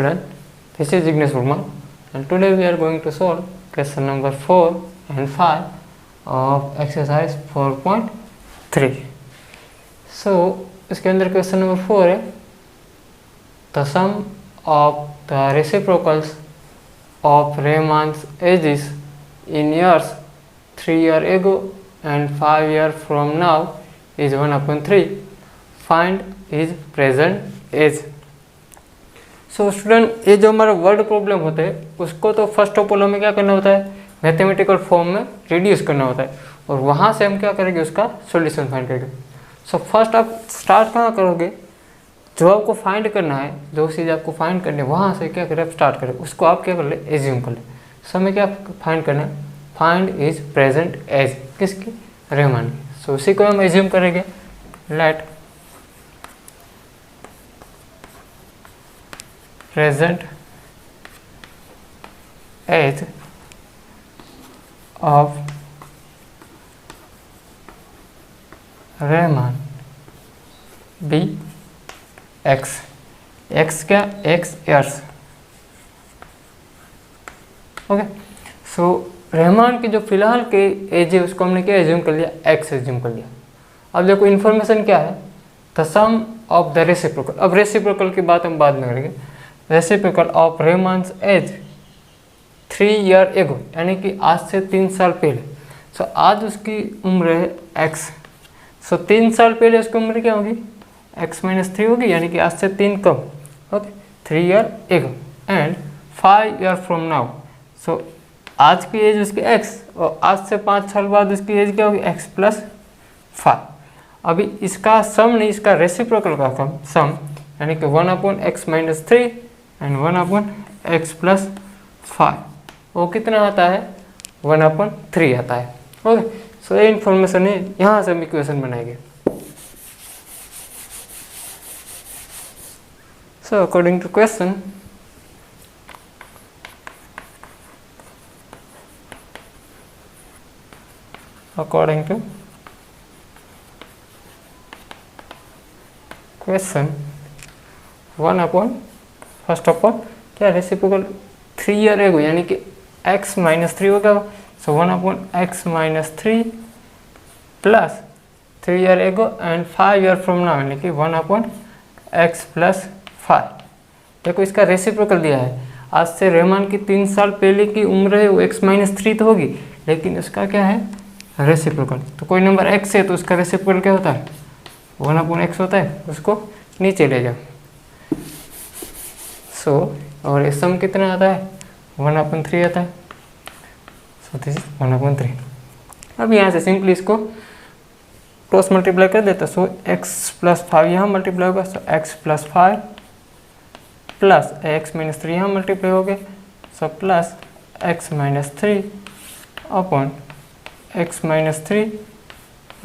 student, this is Ignesh Verma and today we are going to solve question number 4 and 5 of exercise 4.3. So इसके अंदर question number 4 है the sum of the reciprocals of Rahman's ages in years 3 years ago and 5 years from now is 1/3. Find his present age. So student ये जो हमारा word problem होता है उसको तो फर्स्ट ऑफ ऑल हमें क्या करना होता है, मैथमेटिकल फॉर्म में रिड्यूस करना होता है और वहाँ से हम क्या करेंगे, उसका सॉल्यूशन फाइंड करेंगे. सो फर्स्ट आप स्टार्ट कहाँ करोगे, जो आपको फाइंड करना है, जो चीज़ आपको फाइंड करनी है वहाँ से क्या करें, आप स्टार्ट करें, उसको आप क्या कर ले, एज्यूम कर ले. सो हमें क्या फाइंड करना है, फाइंड इज प्रेजेंट एज किसकी, रहमान की. सो उसी को हम एज्यूम करेंगे. Let present age of Rahman be x. X क्या, x years. Okay. So Rahman की जो फिलहाल के एज है उसको हमने क्या एज्यूम कर लिया, एक्स एज्यूम कर लिया. अब देखो इन्फॉर्मेशन क्या है, the sum of the reciprocal. अब रेसिप्रोकल की बात हम बाद में करेंगे. Reciprocal of Rahman's age 3 years ago, यानी कि आज से 3 साल पहले. सो आज उसकी उम्र है एक्स. सो 3 साल पहले उसकी उम्र क्या होगी, x-3 होगी, यानी कि आज से 3 कम. Okay. 3 years ago and 5 years from now. So आज की एज उसकी x और आज से 5 साल बाद उसकी एज क्या होगी, x + 5. अभी इसका सम नहीं, इसका रेसिप्रोकल का सम यानी कि 1/x-3 एंड 1/x + 5 वो कितना आता है, 1/3 आता है. ओके. सो ये इन्फॉर्मेशन है, यहाँ से हम इक्वेशन बनाएंगे. So according to question, according to question 1/, first of all क्या रेसिप्रोकल 3 years एगो यानी कि x-3 होगा. So 1/x-3 plus 3 years ago and 5 years from now यानी कि 1/x + 5. देखो इसका रेसिप्रोकल दिया है. आज से रहमान की 3 साल पहले की उम्र है वो x-3 तो होगी, लेकिन उसका क्या है, रेसिप्रोकल. तो कोई नंबर x है तो उसका रेसिप्रोकल क्या होता है, 1/x होता है. उसको नीचे ले जाओ. सो और ये सम कितना आता है, 1/3 आता है. So this is 1/3. अब यहाँ से सिंपली इसको क्रॉस मल्टीप्लाई कर देते. सो x + 5 यहाँ मल्टीप्लाई होगा. सो x + 5 प्लस x-3 यहाँ मल्टीप्लाई हो गया. So plus x-3 upon x-3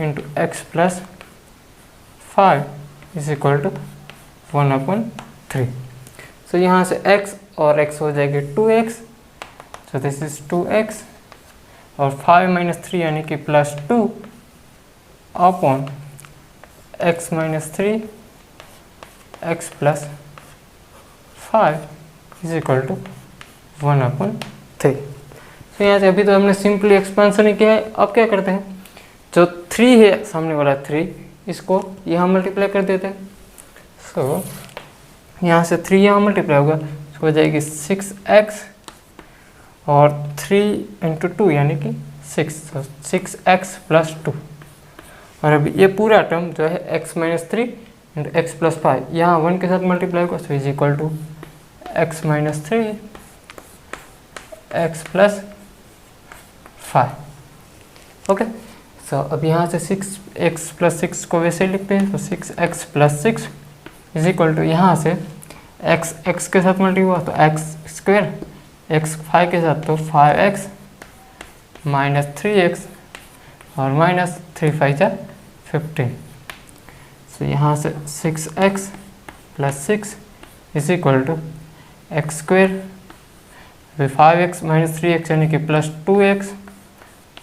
into x + 5 is equal to 1/3. So यहाँ से x और x हो जाएगी 2x. So this is 2x और 5 - 3 यानी कि +2 upon x-3 x + 5 is equal to 1/3. तो यहाँ से अभी तो हमने सिंपली एक्सपेंशन ही किया है. अब क्या करते हैं, जो 3 है सामने वाला 3 इसको यहाँ मल्टीप्लाई कर देते हैं. सो यहाँ से 3 यहाँ मल्टीप्लाई होगा, हो जाएगी 6x और 3 × 2 यानी कि 6. तो 6x + 2 और अभी ये पूरा टर्म जो है x-3 इंटू x + 5 यहाँ 1 के साथ मल्टीप्लाई होगा. So is equal to x-3 x + 5. Okay. So अब यहाँ से 6x + 6 को वैसे ही लिखते हैं. तो 6x + 6 इज इक्वल टू यहाँ से x के साथ मल्टीप्लाई हुआ तो x², x 5 के साथ तो 5x - 3x और -3 × 5 = 15. सो यहाँ से 6x + 6 is equal to x², फिर 5x - 3x यानी कि +2x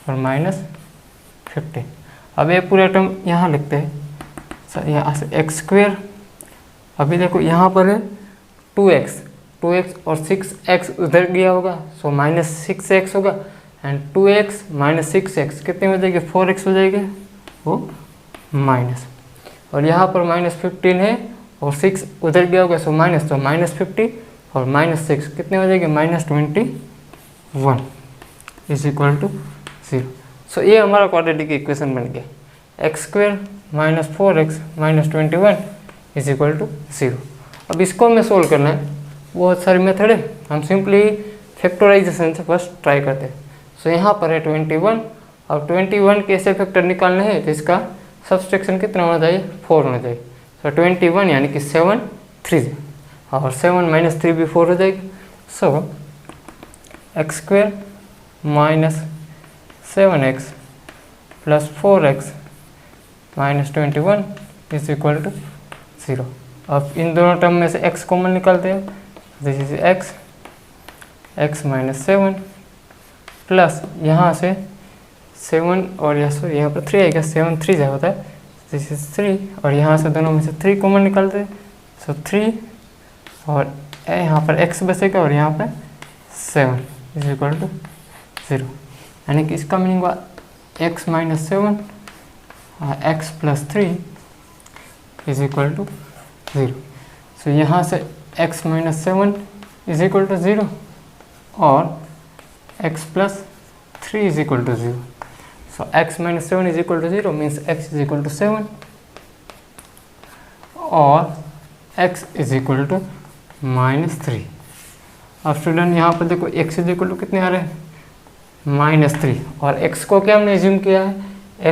और -15. अब ये पूरा टर्म यहाँ लिखते हैं. सर यहाँ से x², अभी देखो यहाँ पर है 2x 2x और 6x उधर गया होगा, सो -6x होगा, एंड 2x - 6x कितने हो जाएगी, 4x हो जाएगी वो माइनस, और यहाँ पर -15 है और 6 उधर गया होगा, सो माइनस, तो -50 और -6 कितने हो जाएंगे, -21 इज इक्वल टू 0। सो ये हमारा क्वाड्रेटिक इक्वेशन बन गया, x² - 4x - 21 is equal to 0। अब इसको हमें सोल्व करना है, बहुत सारे मेथड है, हम सिंपली फैक्टराइजेशन से फर्स्ट ट्राई करते हैं। सो यहाँ पर है 21, और 21 के ऐसे फैक्टर निकालने हैं जिसका सब्सट्रैक्शन कितना होना चाहिए, 4 होना चाहिए। सो 21 यानी कि 7 3, और 7 - 3 भी 4 हो जाएगी। So x² - 7x + 4x - 21 is equal to 0। अब इन दोनों टर्म में से x कॉमन निकालते हैं, दिस इज x - 7 प्लस यहाँ से 7 और यहाँ पर 3 आएगा, 7 3 जा होता है, दिस इज 3, और यहाँ से दोनों में से 3 कॉमन निकालते हैं, सो 3, और यहाँ पर x बचेगा और यहाँ पर 7 इज इक्वल टू 0, यानी कि इसका मीनिंग हुआ x - 7 x + 3 is equal to 0। सो यहाँ से x - 7 इज इक्वल टू 0 और x + 3 is equal to 0। So x - 7 is equal to 0 means x is equal to 7 और x इज इक्वल टू -3। अब student यहाँ पर देखो x इज इक्वल टू कितने आ रहे हैं, -3, और x को क्या हमने एज्यूम किया है,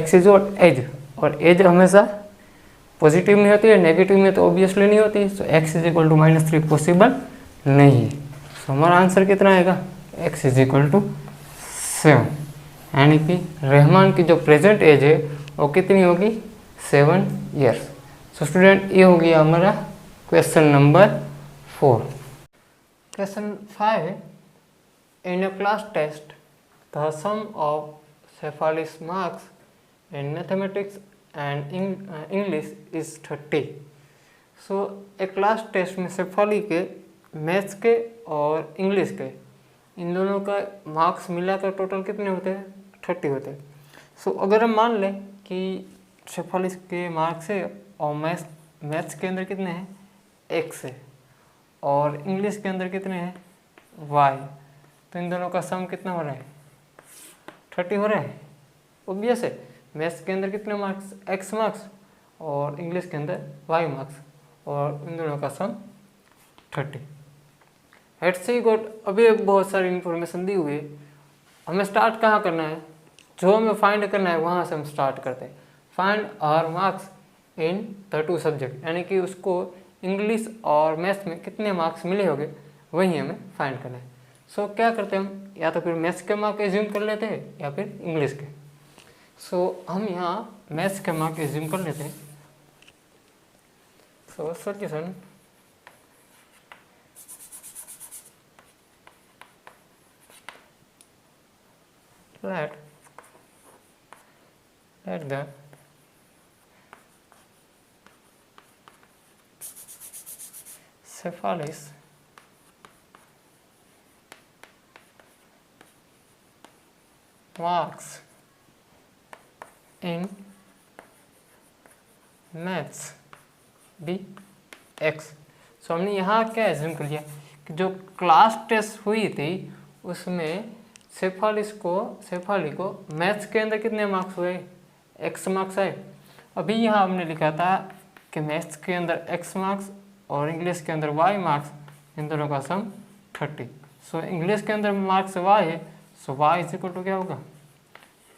x इज और एज, और एज हमेशा पॉजिटिव में होती है, नेगेटिव में तो ऑब्वियसली नहीं होती, so x is equal to -3 possible नहीं है। सो हमारा आंसर कितना आएगा, x इज इक्वल टू 7, यानी कि रहमान की जो प्रेजेंट एज है वो कितनी होगी, 7 ईयर्स। सो स्टूडेंट ये हो गया हमारा question number 4। Question 5, in a class test the sum of Shefali's marks in mathematics and English is 30। सो एक क्लास टेस्ट में शेफाली के मैथ्स के और इंग्लिश के इन दोनों का मार्क्स मिलाकर टोटल कितने होते हैं, 30 होते हैं। सो अगर हम मान लें कि शेफाली के मार्क्स है और मैथ्स के अंदर कितने हैं, x है, और इंग्लिश के अंदर कितने हैं, y, तो इन दोनों का सम कितना हो रहा है, 30 हो रहा है। ऑब्वियस है, मैथ्स के अंदर कितने मार्क्स, x मार्क्स, और इंग्लिश के अंदर y मार्क्स, और इन दोनों का सम 30। लेट्स सी गॉट, अभी बहुत सारी इन्फॉर्मेशन दी हुई है, हमें स्टार्ट कहाँ करना है, जो हमें फाइंड करना है वहाँ से हम स्टार्ट करते हैं। Find our marks in the 2 subject, यानी कि उसको इंग्लिश और मैथ्स में कितने मार्क्स मिले होंगे वही हमें फाइंड करना है। सो क्या करते हैं हम, या तो फिर मैथ्स के मार्क एज्यूम कर लेते हैं या फिर इंग्लिश के। सो हम यहाँ मैथ्स के मार्क एज्यूम कर लेते हैं। So solution, let the Shefali's marks in maths be x। सो हमने यहाँ क्या एज्यूम कर लिया कि जो क्लास टेस्ट हुई थी उसमें शेफाली को मैथ्स के अंदर कितने मार्क्स हुए, x मार्क्स आए। अभी यहाँ हमने लिखा था कि मैथ्स के अंदर x मार्क्स और इंग्लिश के अंदर y मार्क्स, इन दोनों का सम 30। सो इंग्लिश के अंदर मार्क्स y है, सो y इज इक्वल टू क्या होगा,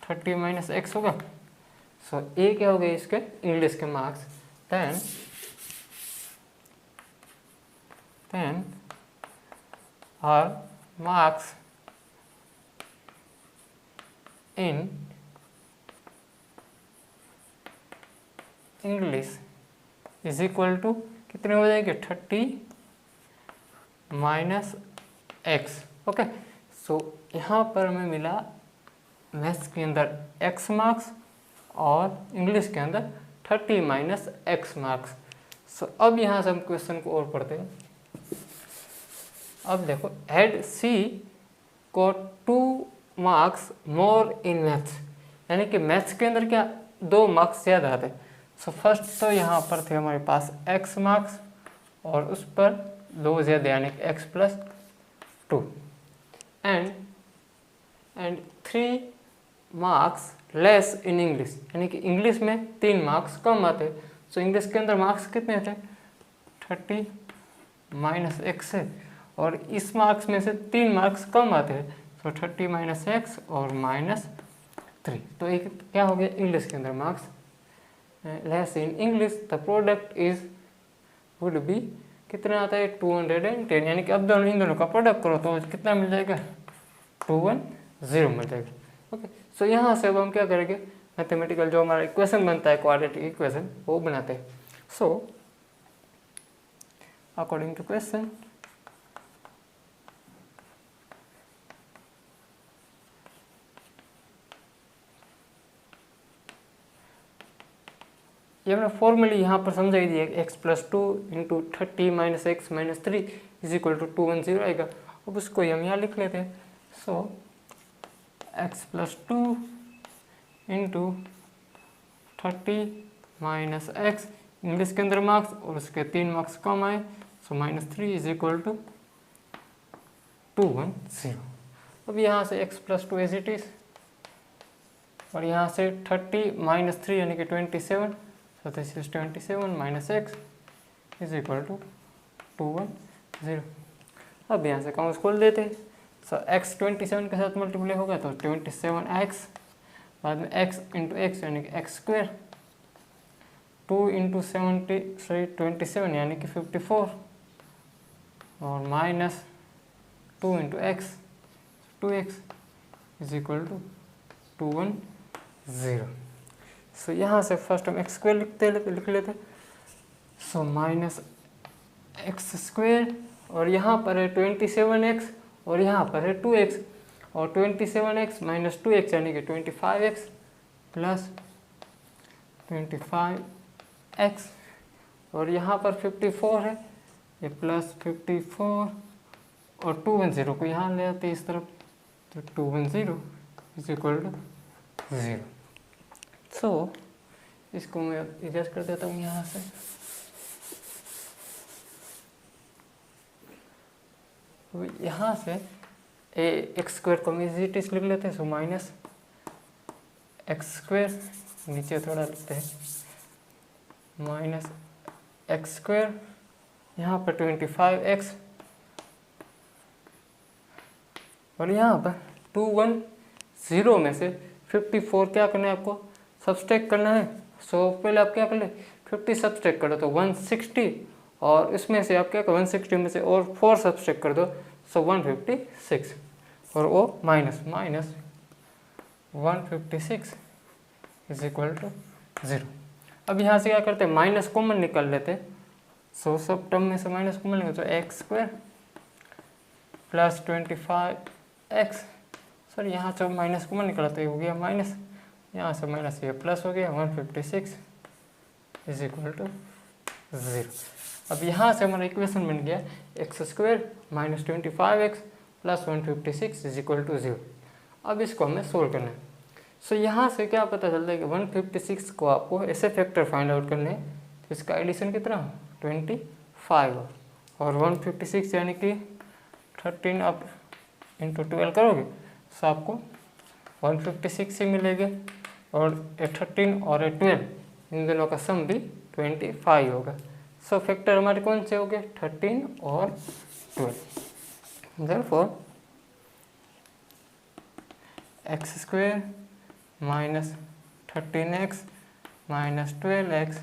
30 - x होगा। सो a क्या हो गए इसके इंग्लिश के marks, then our marks in English is equal to कितने हो जाएंगे, 30 - x। ओके, सो यहाँ पर हमें मिला मैथ्स के अंदर x मार्क्स और इंग्लिश के अंदर 30 - x मार्क्स। सो अब यहाँ से हम क्वेश्चन को और पढ़ते हैं। अब देखो हेड सी को 2 मार्क्स मोर इन मैथ्स, यानी कि मैथ्स के अंदर क्या 2 मार्क्स ज़्यादा आते हैं। सो फर्स्ट तो यहाँ पर थे हमारे पास x मार्क्स और उस पर 2 ज़्यादा यानी कि x plus 2 and 3 marks less in English, यानी कि इंग्लिश में 3 मार्क्स कम आते। सो इंग्लिश के अंदर मार्क्स कितने थे 30 माइनस एक्स है और इस मार्क्स में से 3 मार्क्स कम आते हैं। सो 30 माइनस एक्स और माइनस 3, तो एक क्या हो गया इंग्लिश के अंदर marks less in English. The product is would be कितना आता है 210, यानी कि अब दोनों इन दोनों का प्रोडक्ट करो तो कितना मिल जाएगा 210 मिल जाएगा। ओके, सो यहाँ से अब हम क्या करेंगे मैथमेटिकल जो हमारा इक्वेशन बनता है क्वाड्रेटिक इक्वेशन वो बनाते हैं। सो अकॉर्डिंग टू क्वेश्चन ये हमने फॉर्मूली यहाँ पर समझाई दी है x plus 2 into 30 minus x minus 3 is equal to 210 आएगा। अब उसको हम यहाँ लिख लेते हैं। So x plus 2 into 30 minus x, English के अंदर मार्क्स और उसके 3 मार्क्स कम आए, so minus 3 is equal to 210। अब यहाँ से x plus 2 as it is और यहाँ से 30 माइनस 3 यानी कि 27, so this is 27 minus x is equal to 210। अब यहाँ से काउंस खोल देते हैं। सो x 27 के साथ मल्टीप्लाई होगा तो 27x, बाद में x इंटू एक्स यानी कि एक्स स्क्वेयर, 2 इंटू 27 यानी कि 54 और minus 2 into x 2x is equal to 210। So यहाँ से फर्स्ट हम एक्स स्क्वेयर लिख लेते। सो माइनस एक्स स्क्वेयर और यहाँ पर है 27x और यहाँ पर है 2x और 27x माइनस 2x यानी कि 25x प्लस 25x और यहाँ पर 54 है ये प्लस 54 और 210 को यहाँ ले आते हैं इस तरफ तो 210 इज इक्वल टू 0। सो इसको मैं इरेज कर देता हूँ यहाँ से। तो यहाँ से एक्स स्क्वायर को हम इज लिख लेते हैं। सो माइनस एक्स स्क्वायर, नीचे थोड़ा लिखते हैं माइनस एक्स स्क्वायर, यहाँ पर 25x और यहाँ पर 210 में से 54 क्या करना है आपको सब्सट्रैक्ट करना है। सो पहले आप क्या कर ले 50 सब्सट्रैक्ट कर दो तो 160 और इसमें से आप क्या कर 160 में से और 4 सब्सट्रैक्ट कर दो सो 156 और वो माइनस 156 इज इक्वल टू 0। अब यहाँ से क्या करते हैं माइनस कॉमन निकाल लेते हैं। सो सब टर्म में से माइनस कॉमन निकाल तो x square plus 25x, sir यहाँ से माइनस कॉमन निकाला तो ये हो गया माइनस, यहाँ से माइनस ये प्लस हो गया 156 इज इक्वल टू 0। अब यहाँ से हमारा इक्वेशन बन गया x square minus 25x plus 156 is equal to 0। अब इसको हमें सोल्व करना है। सो यहाँ से क्या पता चलता है कि 156 को आपको ऐसे फैक्टर फाइंड आउट करने हैं तो इसका एडिशन कितना 25 और 156 यानी कि 13 आप इंटू 12 करोगे सो आपको 156 ही मिलेगा और 13 और 12 इन दोनों का सम भी 25 होगा। सो फैक्टर हमारे कौन से हो गए 13 और 12। Therefore x square minus 13x minus 12x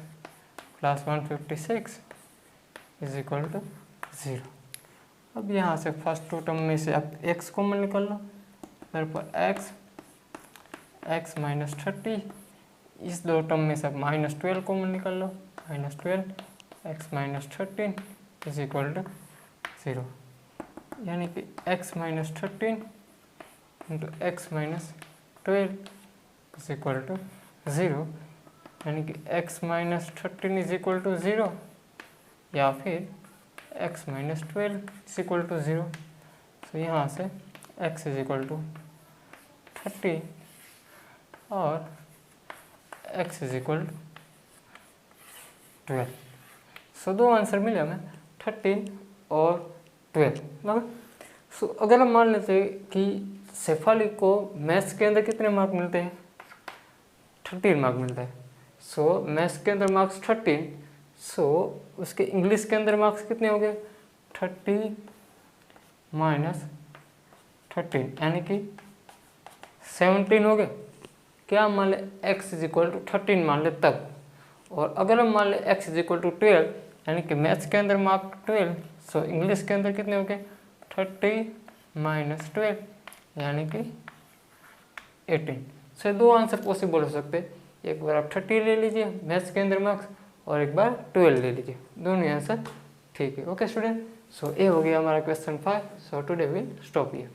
plus 156 is equal to 0। अब यहाँ से फर्स्ट टू टर्म में से आप x कॉमन निकाल लो, देयरफॉर x माइनस 30, इस दो टर्म में से आप माइनस 12 कॉमन निकाल लो, minus 12 x minus 13 is equal to 0, यानी कि x minus 13 into x minus 12 is equal to 0, यानी कि x minus 13 is equal to 0 या फिर x minus 12 is equal to 0। तो यहाँ से x इज इक्वल टू 30 और x इज इक्वल टू 12। सो दो आंसर मिले हमें 13 और 12। सो अगर हम मान लेते हैं कि शेफाली को मैथ्स के अंदर कितने मार्क मिलते हैं, 13 मार्क मिलता है। सो मैथ्स के अंदर मार्क्स 13, सो उसके इंग्लिश के अंदर मार्क्स कितने हो गए, 30 माइनस 13 यानी कि 17 हो गए। क्या मान ले x इज इक्वल टू 13 मान ले तब, और अगर हम मान ले x इज इक्वल टू 12 यानी कि मैथ्स के अंदर मार्क 12, सो इंग्लिश के अंदर कितने हो गए 30 माइनस 12 यानी कि 18। सो दो आंसर पॉसिबल हो सकते हैं, एक बार आप 30 ले लीजिए मैथ्स के अंदर मार्क्स और एक बार 12 ले लीजिए, दोनों आंसर ठीक है। ओके स्टूडेंट, सो ये हो गया हमारा question 5। So today will stop here.